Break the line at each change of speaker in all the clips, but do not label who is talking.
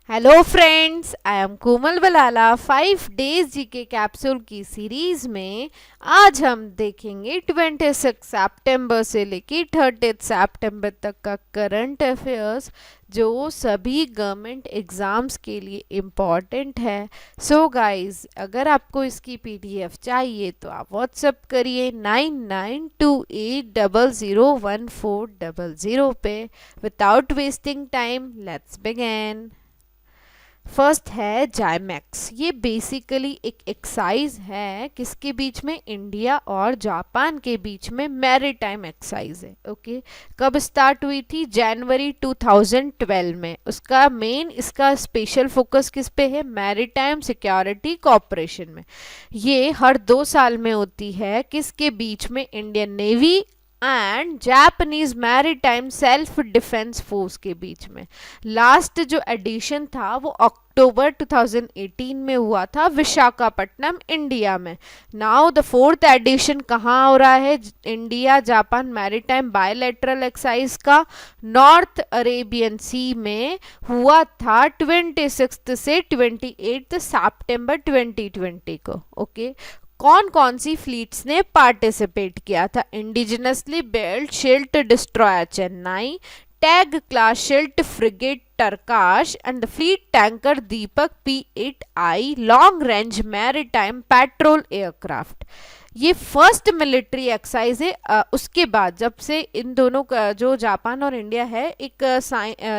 Hello friends, I am Komal Balala. 5 days GK capsule की series में आज हम देखेंगे 26 सितंबर से लेकर 30 सितंबर तक का करंट अफेयर्स जो सभी गवर्नमेंट एग्ज़ाम्स के लिए इम्पॉर्टेंट है। सो गाइस, अगर आपको इसकी पीडीएफ चाहिए तो आप व्हाट्सअप करिए 9928001400 पे। Without wasting time, let's begin. First है जाइमैक्स। ये बेसिकली एक एक्सरसाइज है किसके बीच में, इंडिया और जापान के बीच में मैरीटाइम एक्सरसाइज है। ओके, कब स्टार्ट हुई थी? जनवरी 2012 में। उसका मेन, इसका स्पेशल फोकस किस पे है? मैरीटाइम सिक्योरिटी कॉपरेशन में। ये हर 2 साल में होती है। किसके बीच में? Indian navy and Japanese maritime self defence force के बीच में। लास्ट जो एडिशन था वो अक्टूबर 2018 में हुआ था, विशाखापट्टनम, इंडिया में। नाउ द फोर्थ एडिशन कहाँ हो रहा है? India Japan maritime bilateral exercise का नॉर्थ अरेबियन सी में हुआ था 26 से 28 सितंबर 2020 को। ओके, कौन कौन सी फ्लीट्स ने पार्टिसिपेट किया था? Indigenously built stealth destroyer Chennai, Teg class stealth frigate Tarkash and the fleet tanker Deepak P8I long range maritime patrol aircraft. ये फर्स्ट मिलिट्री एक्सरसाइज है। उसके बाद जब से इन दोनों का, जो जापान और इंडिया है, एक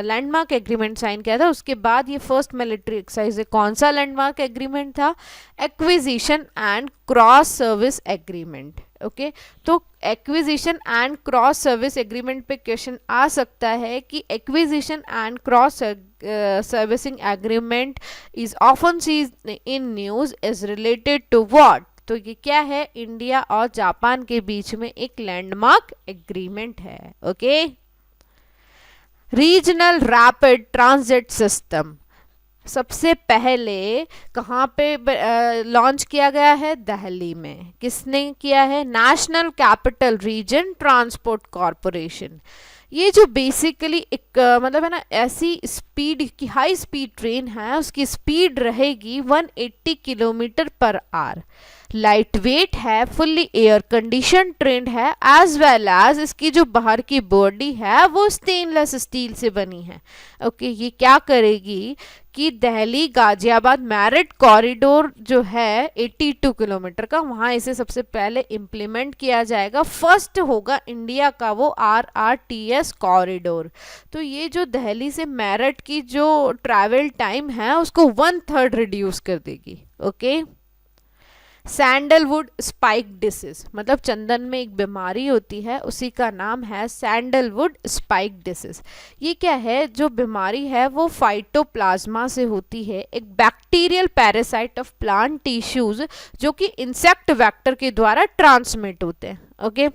लैंडमार्क एग्रीमेंट साइन किया था, उसके बाद ये फर्स्ट मिलिट्री एक्सरसाइज है। कौन सा लैंडमार्क एग्रीमेंट था? Acquisition and cross service agreement. Okay, तो acquisition and cross service agreement पे क्वेश्चन आ सकता है कि acquisition and cross servicing agreement is often seen in news is related to what? तो ये क्या है? इंडिया और जापान के बीच में एक लैंडमार्क एग्रीमेंट है। Okay, regional rapid transit system सबसे पहले कहाँ पे लॉन्च किया गया है? दिल्ली में। किसने किया है? National capital region transport corporation. ये जो बेसिकली एक मतलब है ना, ऐसी स्पीड की हाई स्पीड ट्रेन है, उसकी स्पीड रहेगी 180 kilometre per hour. Light weight है, फुल्ली एयर कंडीशन ट्रेन है, एज वेल एज इसकी जो बाहर की बॉडी है वो स्टेनलेस स्टील से बनी है। ओके, ये क्या करेगी कि दिल्ली गाजियाबाद मैरिट कॉरिडोर जो है 82 किलोमीटर का, वहाँ इसे सबसे पहले इम्प्लीमेंट किया जाएगा। फर्स्ट होगा इंडिया का वो RRTS कॉरिडोर। तो ये जो दिल्ली से मैरिट की जो ट्रैवल टाइम है उसको 1/3 रिड्यूस कर देगी। ओके, सैंडलवुड स्पाइक डिसीज, मतलब चंदन में एक बीमारी होती है, उसी का नाम है सैंडलवुड स्पाइक डिसीज। ये क्या है? जो बीमारी है वो फाइटोप्लाज्मा से होती है, एक bacterial parasite of plant tissues जो कि इंसेक्ट वेक्टर के द्वारा ट्रांसमिट होते हैं। ओके,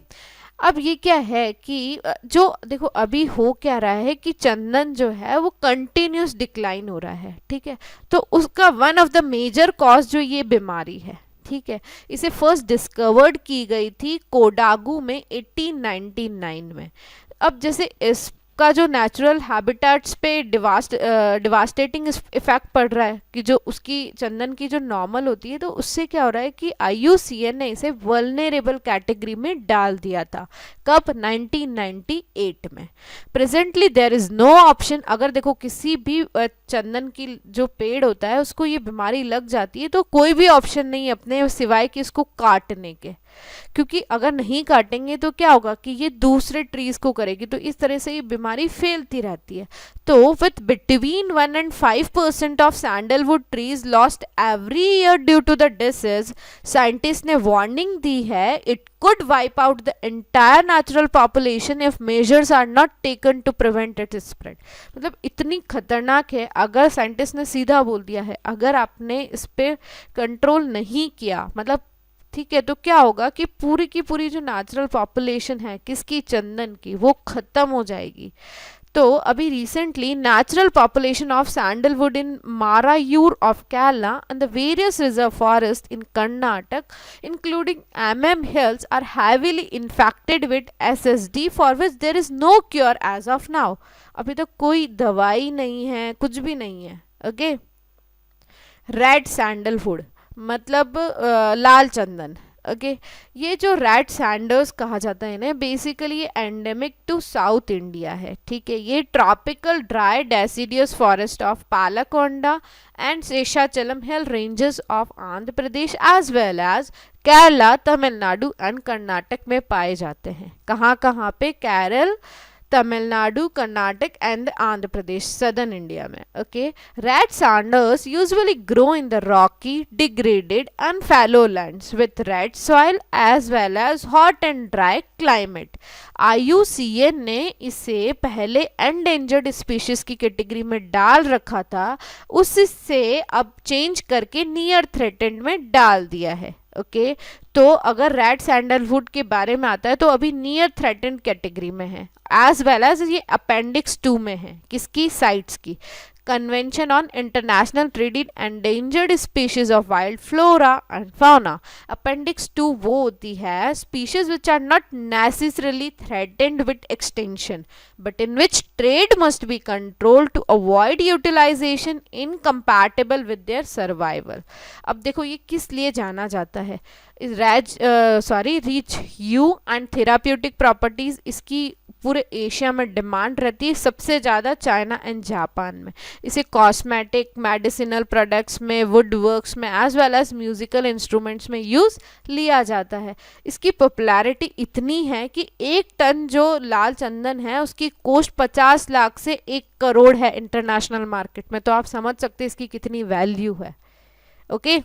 अब ये क्या है कि जो देखो अभी हो क्या रहा है कि चंदन जो है वो कंटिन्यूस डिक्लाइन हो रहा है। ठीक है, तो उसका one of the major cause जो ये बीमारी है, ठीक है, इसे फर्स्ट डिस्कवर्ड की गई थी कोडागू में 1899 में। अब जैसे इसका जो नेचुरल हैबिटेट्स पे डिवास्टेटिंग इफेक्ट पड़ रहा है कि जो उसकी चंदन की जो नॉर्मल होती है, तो उससे क्या हो रहा है कि IUCN ने इसे वल्नरेबल कैटेगरी में डाल दिया था। कब? 1998 में। Presently there is no option. अगर देखो किसी भी चंदन की जो पेड़ होता है उसको ये बीमारी लग जाती है तो कोई भी ऑप्शन नहीं है अपने सिवाय कि इसको काटने के, क्योंकि अगर नहीं काटेंगे तो क्या होगा कि ये दूसरे ट्रीज को करेगी, तो इस तरह से ये बीमारी फैलती रहती है। तो with between 1 and 5% of sandalwood trees lost every year due to the disease, scientist ने वार्निंग दी है it could wipe out the entire natural population if measures are not taken to prevent its spread। मतलब इतनी खतरनाक है। अगर scientist ने सीधा बोल दिया है, अगर आपने इस पे कंट्रोल नहीं किया, मतलब ठीक है, तो क्या होगा कि पूरी की पूरी जो नेचुरल पॉपुलेशन है किसकी? चंदन की, वो खत्म हो जाएगी। तो अभी recently natural population of sandalwood in Marayur of Kerala and the various reserve forest in Karnataka including MM hills are heavily infected with SSD for which there is no cure as of now। अभी तक कोई दवाई नहीं है, कुछ भी नहीं है। ओके। रेड सैंडलवुड मतलब लाल चंदन। ओके ये जो रेड सैंडर्स कहा जाता है इन्हें, बेसिकली ये एंडेमिक टू साउथ इंडिया है, ठीक है। ये tropical dry deciduous forest of Palakonda and Seshachalam hill ranges of Andhra Pradesh as well as Kerala, Tamil Nadu and Karnataka में पाए जाते हैं। कहाँ कहाँ पे? Kerala, Tamil Nadu, Karnataka and Andhra Pradesh, southern India में। Okay red sanders usually grow in the rocky, degraded and fallow lands with red soil as well as hot and dry climate. IUCN ने इसे पहले एंडेंजर्ड स्पीशीज की कैटेगरी में डाल रखा था, उससे अब चेंज करके नियर थ्रेटेंड में डाल दिया है। ओके तो अगर रेड सैंडलवुड के बारे में आता है तो अभी नियर थ्रेटेंड कैटेगरी में है, एज वेल एज ये अपेंडिक्स 2 में है। किसकी? साइट्स की। Convention on international trade in endangered species of wild flora and fauna. Appendix 2 वो होती है species which are not necessarily threatened with extension but in which trade must be controlled to avoid utilization incompatible with their survival. अब देखो ये किस लिए जाना जाता है? Rich you and therapeutic properties इसकी पूरे एशिया में डिमांड रहती है, सबसे ज़्यादा चाइना एंड जापान में। इसे कॉस्मेटिक, मेडिसिनल प्रोडक्ट्स में, वुड वर्क्स में as well as musical instruments में यूज़ लिया जाता है। इसकी पॉपुलैरिटी इतनी है कि 1 टन जो लाल चंदन है उसकी कॉस्ट 50 लाख से 1 करोड़ है इंटरनेशनल मार्केट में। तो आप समझ सकते हैं इसकी कितनी वैल्यू है। Okay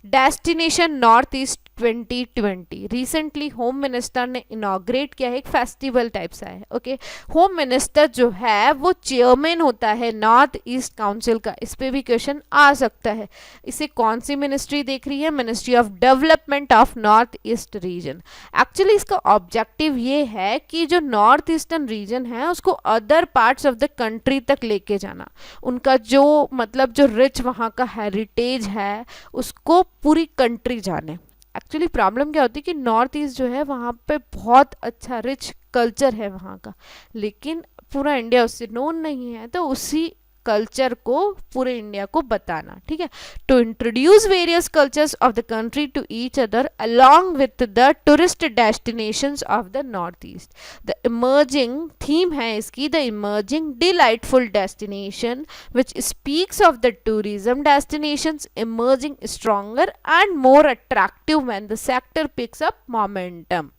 destination north east 2020 recently home minister ने इनॉग्रेट किया है, एक फेस्टिवल टाइप सा है। ओके होम मिनिस्टर जो है वो चेयरमैन होता है नॉर्थ ईस्ट काउंसिल का। इस पे भी क्वेश्चन आ सकता है। इसे कौन सी मिनिस्ट्री देख रही है? Ministry of development of north east region. Actually इसका ऑब्जेक्टिव ये है कि जो नॉर्थ ईस्टर्न रीजन है उसको other parts of the country तक लेके जाना, उनका जो मतलब जो रिच वहाँ का हेरिटेज है उसको पूरी कंट्री जाने। एक्चुअली प्रॉब्लम क्या होती है कि नॉर्थ ईस्ट जो है वहाँ पे बहुत अच्छा रिच कल्चर है वहाँ का, लेकिन पूरा इंडिया उससे नोन नहीं है, तो उसी कल्चर को पूरे इंडिया को बताना। ठीक है, to introduce various cultures of the country to each other along with the tourist destinations of the north east. The emerging theme है इसकी the emerging delightful destination which speaks of the tourism destinations emerging stronger and more attractive when the sector picks up momentum.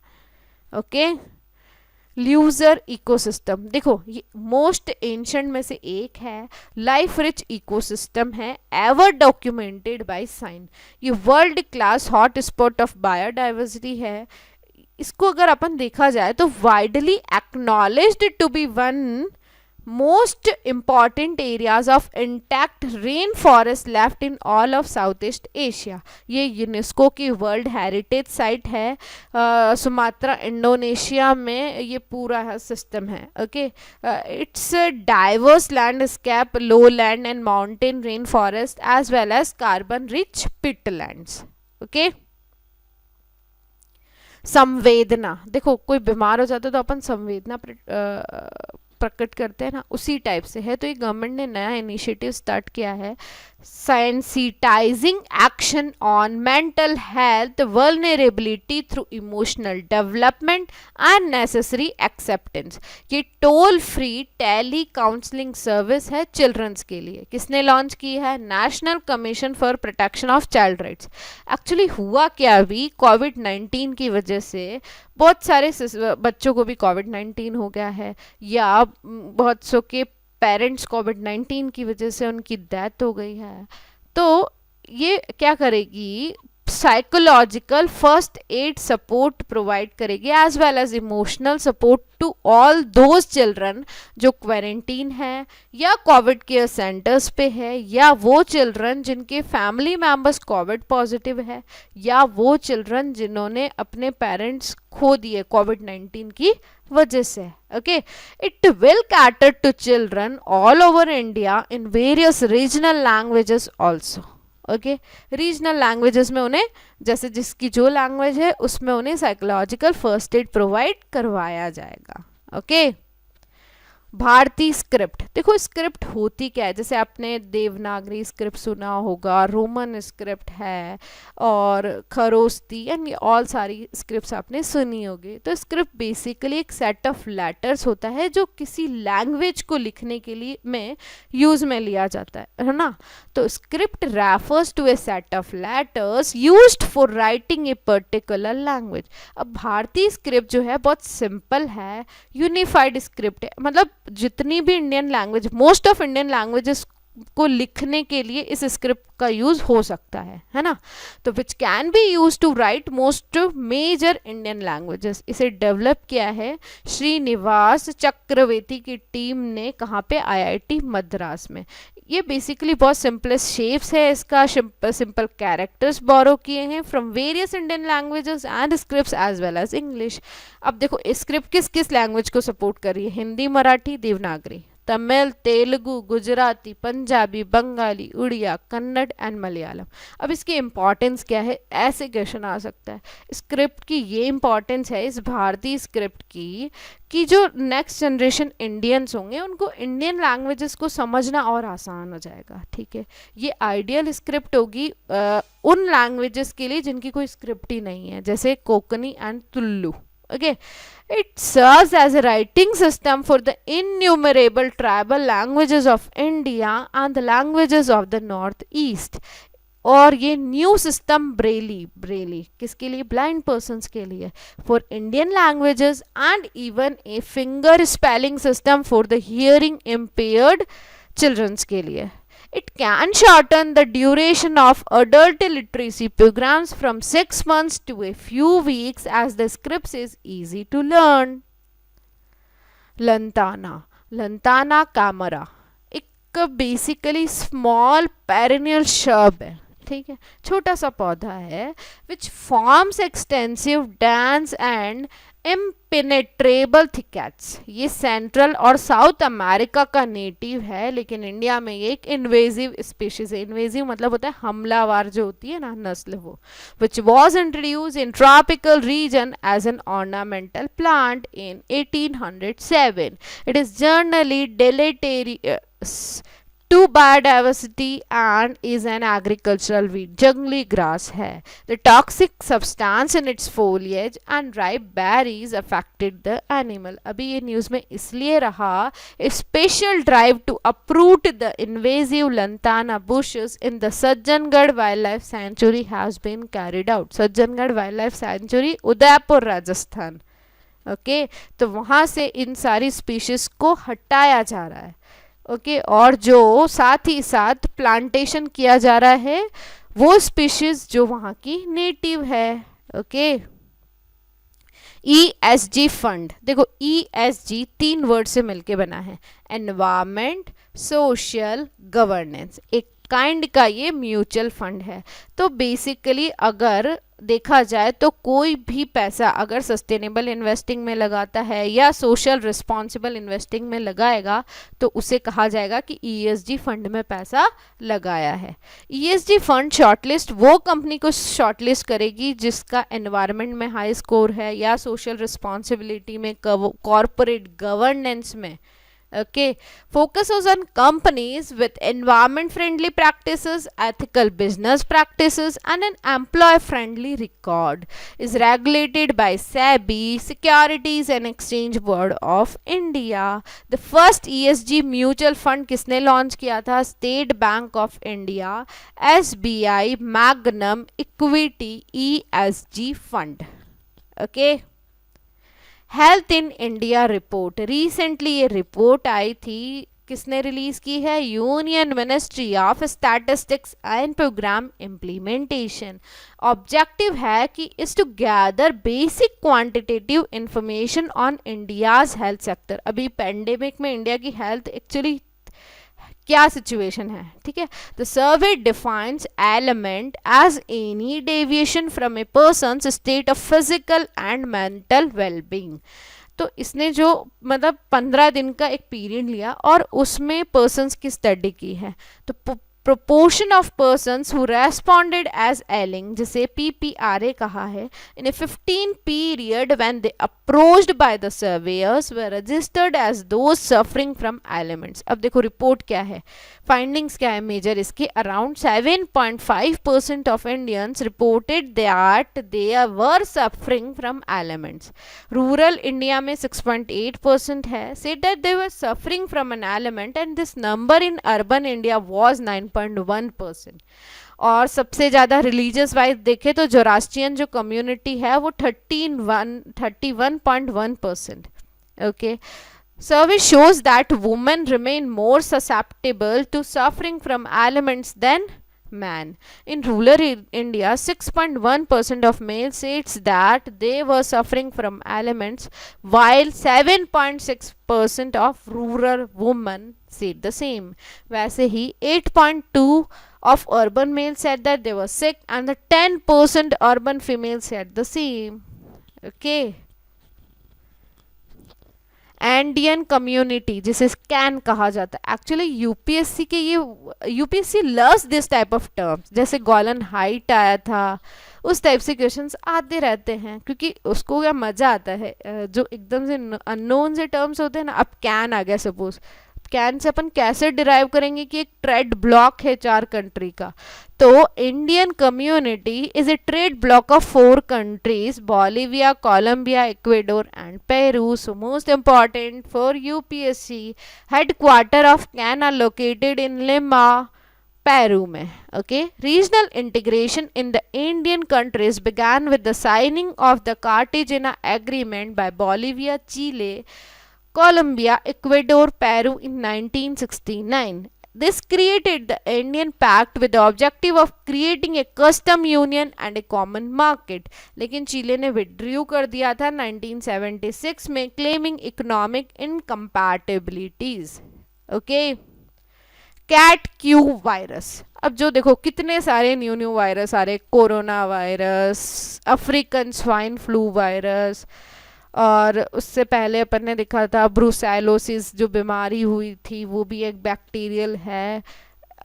Okay Leuser ecosystem, देखो ये most ancient में से एक है, life rich ecosystem है, ever documented by science. ये world class hot spot of biodiversity है। इसको अगर अपन देखा जाए तो widely acknowledged to be one most important areas of intact rainforest left in all of Southeast Asia। ये यूनेस्को की वर्ल्ड हेरिटेज साइट है, सुमात्रा इंडोनेशिया में ये पूरा सिस्टम है। Okay it's diverse landscape, low land and mountain rain forest as well as carbon rich peatlands. Okay Samvedna, देखो कोई बीमार हो जाता है तो अपन संवेदना प्रकट करते हैं ना, उसी टाइप से है। तो ये गवर्नमेंट ने नया इनिशिएटिव स्टार्ट किया है, sensitizing action on mental health vulnerability through emotional development and necessary acceptance. ये toll free tele counselling service है चिल्ड्रंस के लिए। किसने लॉन्च की है? National commission for protection of child rights. Actually हुआ क्या, अभी कोविड-19 की वजह से बहुत सारे बच्चों को भी कोविड-19 हो गया है, या बहुत सौ के पेरेंट्स कोविड-19 की वजह से उनकी डेथ हो गई है। तो ये क्या करेगी? Psychological first aid support provide करेगी as well as emotional support to all those children जो क्वारंटीन है या कोविड केयर सेंटर्स पे है, या वो चिल्ड्रन जिनके फैमिली मेंबर्स कोविड पॉजिटिव है, या वो चिल्ड्रन जिन्होंने अपने पेरेंट्स खो दिए कोविड-19 की वजह से। Okay it will cater to children all over India in various regional languages also. Okay regional languages में उन्हें जैसे जिसकी जो लैंग्वेज है उसमें उन्हें साइकोलॉजिकल फर्स्ट एड प्रोवाइड करवाया जाएगा। ओके भारतीय स्क्रिप्ट, देखो स्क्रिप्ट होती क्या है, जैसे आपने देवनागरी स्क्रिप्ट सुना होगा, रोमन स्क्रिप्ट है और खरोस्ती एंड ऑल सारी स्क्रिप्ट्स आपने सुनी होगी। तो स्क्रिप्ट बेसिकली एक सेट ऑफ लेटर्स होता है जो किसी लैंग्वेज को लिखने के लिए में यूज में लिया जाता है ना। तो script refers to a set of letters used for writing a particular language. अब भारतीय स्क्रिप्ट जो है बहुत सिंपल है, यूनिफाइड स्क्रिप्ट है, मतलब जितनी भी Indian language, most of Indian languages को लिखने के लिए इस स्क्रिप्ट का यूज हो सकता है ना। तो which can be use to write most major Indian languages. इसे डेवलप किया है श्रीनिवास चक्रवर्ती की टीम ने, कहाँ पे, आईआईटी मद्रास में। ये बेसिकली बहुत सिंपलेस्ट शेप्स है इसका, सिंपल कैरेक्टर्स बोरो किए हैं from various Indian languages and scripts as well as English. अब देखो स्क्रिप्ट किस किस लैंग्वेज को सपोर्ट कर रही है, हिंदी, मराठी, देवनागरी, तमिल, तेलुगु, गुजराती, पंजाबी, बंगाली, उड़िया, कन्नड़ एंड मलयालम। अब इसकी इंपॉर्टेंस क्या है, ऐसे क्वेश्चन आ सकता है। स्क्रिप्ट की ये इंपॉर्टेंस है इस भारतीय स्क्रिप्ट की कि जो नेक्स्ट जनरेशन इंडियंस होंगे उनको इंडियन लैंग्वेजेस को समझना और आसान हो जाएगा, ठीक है। ये आइडियल स्क्रिप्ट होगी उन लैंग्वेजेस के लिए जिनकी कोई स्क्रिप्ट ही नहीं है, जैसे Konkani and Tulu. Okay, it serves as a writing system for the innumerable tribal languages of India and the languages of the Northeast. और ये न्यू सिस्टम ब्रेली किसके लिए, ब्लाइंड पर्सन्स के लिए, for Indian languages and even a finger spelling system for the hearing impaired childrens के लिए। It can shorten the duration of adult literacy programs from 6 months to a few weeks as the scripts is easy to learn. Lantana camara एक basically small perennial shrub है, ठीक है, छोटा सा पौधा है, which forms extensive dense and impenetrable thickets. ये central और साउथ अमेरिका का नेटिव है, लेकिन इंडिया में ये एक इन्वेजिव स्पीशीज है। इन्वेजिव मतलब होता है हमलावर जो होती है ना नस्ल, वो which was introduce in tropical region as an ornamental plant in 1807। It is generally deleterious to biodiversity and is an agricultural weed, जंगली grass है। The toxic substance in its foliage and ripe berries affected the animal। अभी ये news में इसलिए रहा, a special drive to uproot the invasive lantana bushes in the Sajjangarh wildlife sanctuary has been carried out। Sajjangarh wildlife sanctuary Udaipur Rajasthan, okay, तो वहाँ से इन सारी species को हटाया जा रहा है, ओके, और जो साथ ही साथ प्लांटेशन किया जा रहा है वो स्पीशीज जो वहाँ की नेटिव है, ओके। ESG फंड, देखो ESG 3 वर्ड से मिलके बना है, एनवायरमेंट, सोशल, गवर्नेंस, एक काइंड का ये म्यूचुअल फंड है। तो बेसिकली अगर देखा जाए तो कोई भी पैसा अगर सस्टेनेबल इन्वेस्टिंग में लगाता है या सोशल रिस्पॉन्सिबल इन्वेस्टिंग में लगाएगा तो उसे कहा जाएगा कि ESG फंड में पैसा लगाया है। ESG फंड शॉर्टलिस्ट वो कंपनी को शॉर्टलिस्ट करेगी जिसका एनवायरनमेंट में हाई स्कोर है या सोशल रिस्पॉन्सिबिलिटी में, कॉर्पोरेट गवर्नेंस में, okay, focuses on companies with environment friendly practices, ethical business practices and an employee friendly record, is regulated by SEBI, Securities and Exchange Board of India। the first ESG mutual fund किसने launch किया था, State Bank of India, SBI Magnum Equity ESG fund, okay. Health in India report, recently ये report आई थी, किसने release की है, Union Ministry of Statistics and Programme Implementation. Objective है कि is to gather basic quantitative information on India's health sector. अभी pandemic में इंडिया की हेल्थ एक्चुअली क्या सिचुएशन है, ठीक है। The survey defines element as any deviation from A persons state of physical and mental wellbeing. तो इसने जो मतलब 15 दिन का एक पीरियड लिया और उसमें पर्सन्स की स्टडी की है। तो proportion of persons who responded as ailing, जिसे PPRA कहा है, in a 15 period when they approached by the surveyors were registered as those suffering from ailments. अब देखो रिपोर्ट क्या है, फाइंडिंग्स क्या है मेजर इसके, around 7.5% of Indians reported that they were suffering from ailments. Rural India में 6.8% है, said that they were suffering from an ailment, and this number in urban India was 9.1%. और सबसे ज़्यादा रिलीजियस वाइज देखे तो जोरास्ट्रियन जो community है वो 31.1%. Okay, survey shows that women remain more susceptible to suffering from ailments than men. In rural India, 6.1% of males says that they were suffering from ailments, while 7.6% of rural women said the same. वैसे ही 8.2 of urban males said that they were sick, and the 10% urban females said the same. Okay. Andean community जिसे CAN कहा जाता है, actually UPSC के ये UPSC loves this type of terms, जैसे Golan height आया था उस टाइप से क्वेश्चंस आते रहते हैं, क्योंकि उसको क्या मज़ा आता है, जो एकदम से अननोन से टर्म्स होते हैं ना. अब कैन आ गया, सपोज कैन से अपन कैसे डिराइव करेंगे कि एक ट्रेड ब्लॉक है 4 कंट्री का, तो Andean community is a trade block of 4 countries, Bolivia, Colombia, Ecuador and Peru. So most important for UPSC, headquarter of CAN are located in Lima, Peru में. Okay, regional integration in the Andean countries began with the signing of the Cartagena Agreement by Bolivia, Chile, Colombia, Ecuador, Peru in 1969. This created the Indian Pact with the objective of creating a custom union and a common market. लेकिन चिले ने withdrew कर दिया था 1976 में, claiming economic incompatibilities. Okay. Cat Que virus. अब जो देखो कितने सारे न्यू वायरस आ रहे, corona virus, African swine flu virus, और उससे पहले अपन ने देखा था ब्रूसेलोसिस जो बीमारी हुई थी वो भी एक बैक्टीरियल है,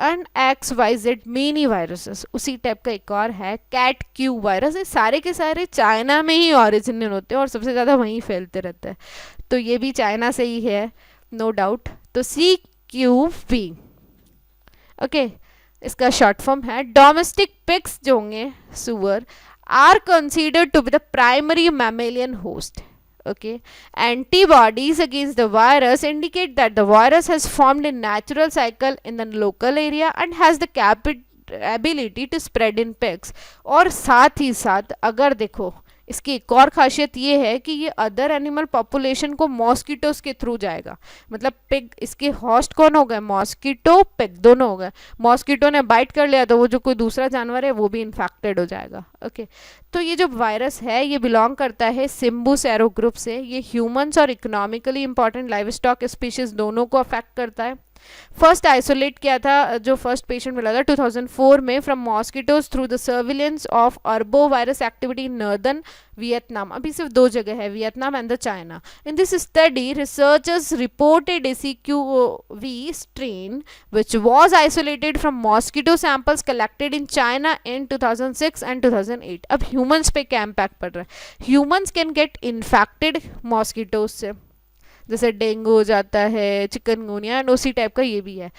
एंड XYZ मिनी वायरसेस उसी टाइप का एक और है कैट क्यू वायरस. ये सारे के सारे चाइना में ही ओरिजिनल होते हैं और सबसे ज़्यादा वहीं फैलते रहते हैं, तो ये भी चाइना से ही है नो डाउट. तो CQV. ओके, इसका शॉर्ट फॉर्म है डोमेस्टिक पिग्स जो होंगे सुअर are considered to be the primary mammalian host. Okay, antibodies against the virus indicate that the virus has formed a natural cycle in the local area and has the ability to spread in pigs. और साथ ही साथ अगर देखो इसकी एक और खासियत ये है कि ये अदर एनिमल पॉपुलेशन को मॉस्किटोज के थ्रू जाएगा. मतलब पिग, इसके होस्ट कौन हो गए, मॉस्किटो पिग दोनों हो गए. मॉस्किटो ने बाइट कर लिया तो वो जो कोई दूसरा जानवर है वो भी इन्फेक्टेड हो जाएगा. ओके, तो ये जो वायरस है ये बिलोंग करता है सिम्बुसेरो ग्रुप से. ये ह्यूमंस और economically important live stock species दोनों को अफेक्ट करता है. फर्स्ट आइसोलेट किया था, जो फर्स्ट पेशेंट मिला था 2004 में from mosquitoes through the surveillance of arbo virus activity in northern Vietnam. अभी सिर्फ 2 जगह है, Vietnam and the China. In this study researchers reported a CQV strain which was isolated from mosquito samples collected in China in 2006 and 2008. अब humans पे क्या impact पड़ रहा है, humans can get infected mosquitoes से, जैसे डेंगू हो जाता है, चिकनगुनिया, एंड उसी टाइप का ये भी है.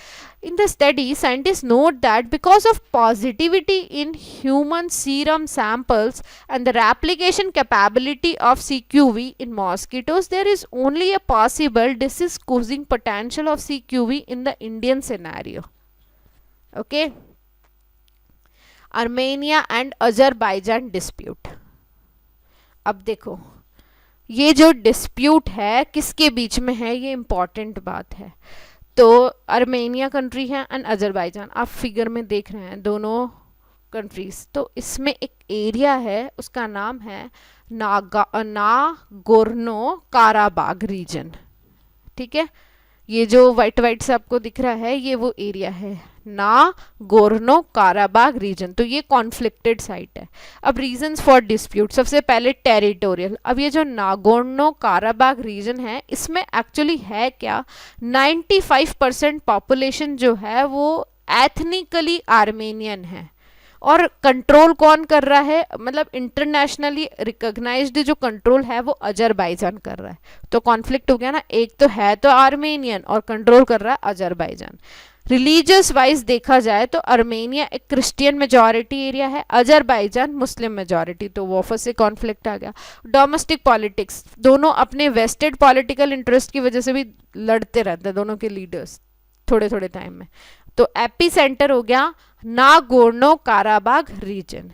In the study scientist note that because of positivity in human serum samples and the replication capability of CQV in mosquitoes there is only a possible disease causing potential of CQV in the Indian scenario. Okay, Armenia and Azerbaijan dispute. अब देखो ये जो dispute है किसके बीच में है, ये important बात है. तो आर्मेनिया कंट्री है एंड अजरबैजान, आप फिगर में देख रहे हैं दोनों कंट्रीज. तो इसमें एक एरिया है उसका नाम है नागोर्नो काराबाग रीजन. ठीक है, ये जो वाइट वाइट से आपको दिख रहा है ये वो एरिया है नागोर्नो काराबाग रीजन. तो ये कॉन्फ्लिक्टेड साइट है. अब रीजंस फॉर डिस्प्यूट, सबसे पहले टेरिटोरियल. अब ये जो नागोर्नो काराबाग रीजन है इसमें एक्चुअली है क्या, 95% पॉपुलेशन जो है वो एथनिकली आर्मेनियन है। और कंट्रोल कौन कर रहा है, मतलब इंटरनेशनली रिकॉग्नाइज्ड जो कंट्रोल है वो अजरबैजान कर रहा है। तो कॉन्फ्लिक्ट हो गया ना, एक तो है तो आर्मेनियन और कंट्रोल कर रहा है अजरबैजान। रिलीजियस वाइज देखा जाए तो आर्मेनिया एक क्रिश्चियन मेजॉरिटी एरिया है, अजरबैजान मुस्लिम मेजॉरिटी, तो वो वापस से कॉन्फ्लिक्ट आ गया। डोमेस्टिक पॉलिटिक्स, दोनों अपने वेस्टेड पॉलिटिकल इंटरेस्ट की वजह से भी लड़ते रहते हैं दोनों के लीडर्स थोड़े थोड़े टाइम में। तो एपी सेंटर हो गया नागोर्नो काराबाग रीजन।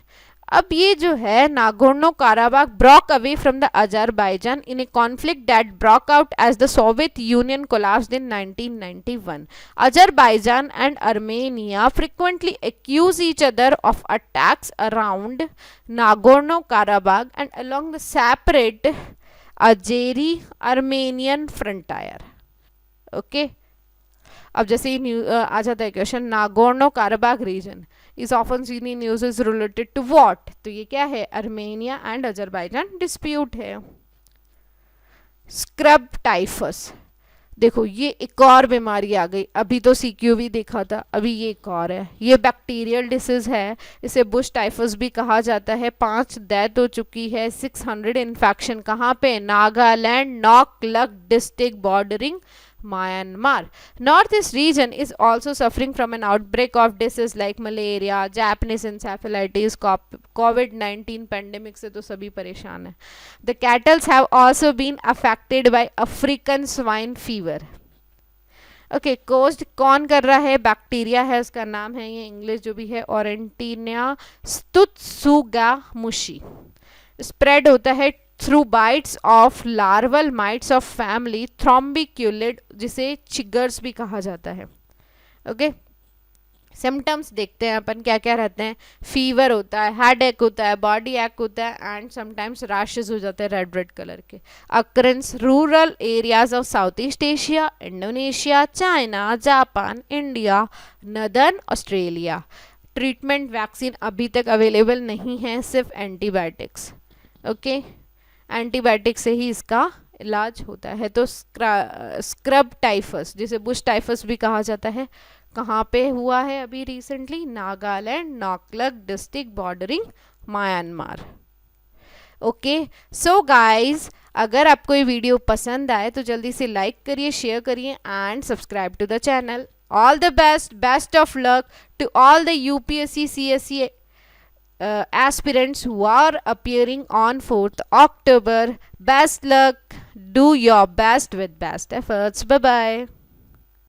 अब ये जो है Nagorno Karabakh broke away from the Azerbaijan in a conflict that broke out as the Soviet Union collapsed in 1991. Azerbaijan and Armenia frequently accuse each other of attacks around Nagorno-Karabakh and along the separate Azeri-Armenian frontier. Okay. अब जैसे ही आ जाता है question, Nagorno Karabakh region is often seen in news is related to what, तो ये क्या है, Armenia and Azerbaijan dispute है। स्क्रब टाइफस, देखो ये एक और बीमारी आ गई, अभी तो सीक्यूवी देखा था, अभी ये एक और है, ये बैक्टीरियल डिसीज है, इसे बुश टाइफस भी कहा जाता है। 5 डेथ हो चुकी है, 600 इन्फेक्शन, कहाँ पे, Nagaland Noklak district bordering Myanmar. Northeast region is also suffering from an outbreak of diseases like malaria, Japanese encephalitis, COVID-19 pandemic से तो सभी परेशान हैं. The cattle have also been affected by African swine fever. Okay cost कौन कर रहा है, bacteria है, उसका नाम है, ये इंग्लिश जो भी है, ओरेंटिनिया स्तुत्सुगामुशी। स्प्रेड होता है through bites of larval mites of family trombiculid, जिसे चिगर्स भी कहा जाता है। ओके सिम्टम्स देखते हैं अपन क्या क्या रहते हैं। फीवर होता है, हेड एक होता है, बॉडी एक होता है, एंड समटाइम्स रैशेस हो जाते हैं रेड रेड कलर के। Occurrence rural areas of south east Asia, Indonesia, China, Japan, India, northern Australia. Treatment vaccine अभी तक अवेलेबल नहीं है, सिर्फ एंटीबायोटिक्स। ओके एंटीबायोटिक से ही इसका इलाज होता है। तो स्क्रब टाइफस, जिसे बुश टाइफस भी कहा जाता है, कहाँ पे हुआ है अभी recently, Nagaland Noklak district bordering Myanmar. Okay so guys, अगर आपको ये वीडियो पसंद आए तो जल्दी से लाइक करिए, शेयर करिए and subscribe to the channel. All the best, best of luck to all the UPSC CSE aspirants who are appearing on 4th October. Best luck, do your best with best efforts. Bye bye.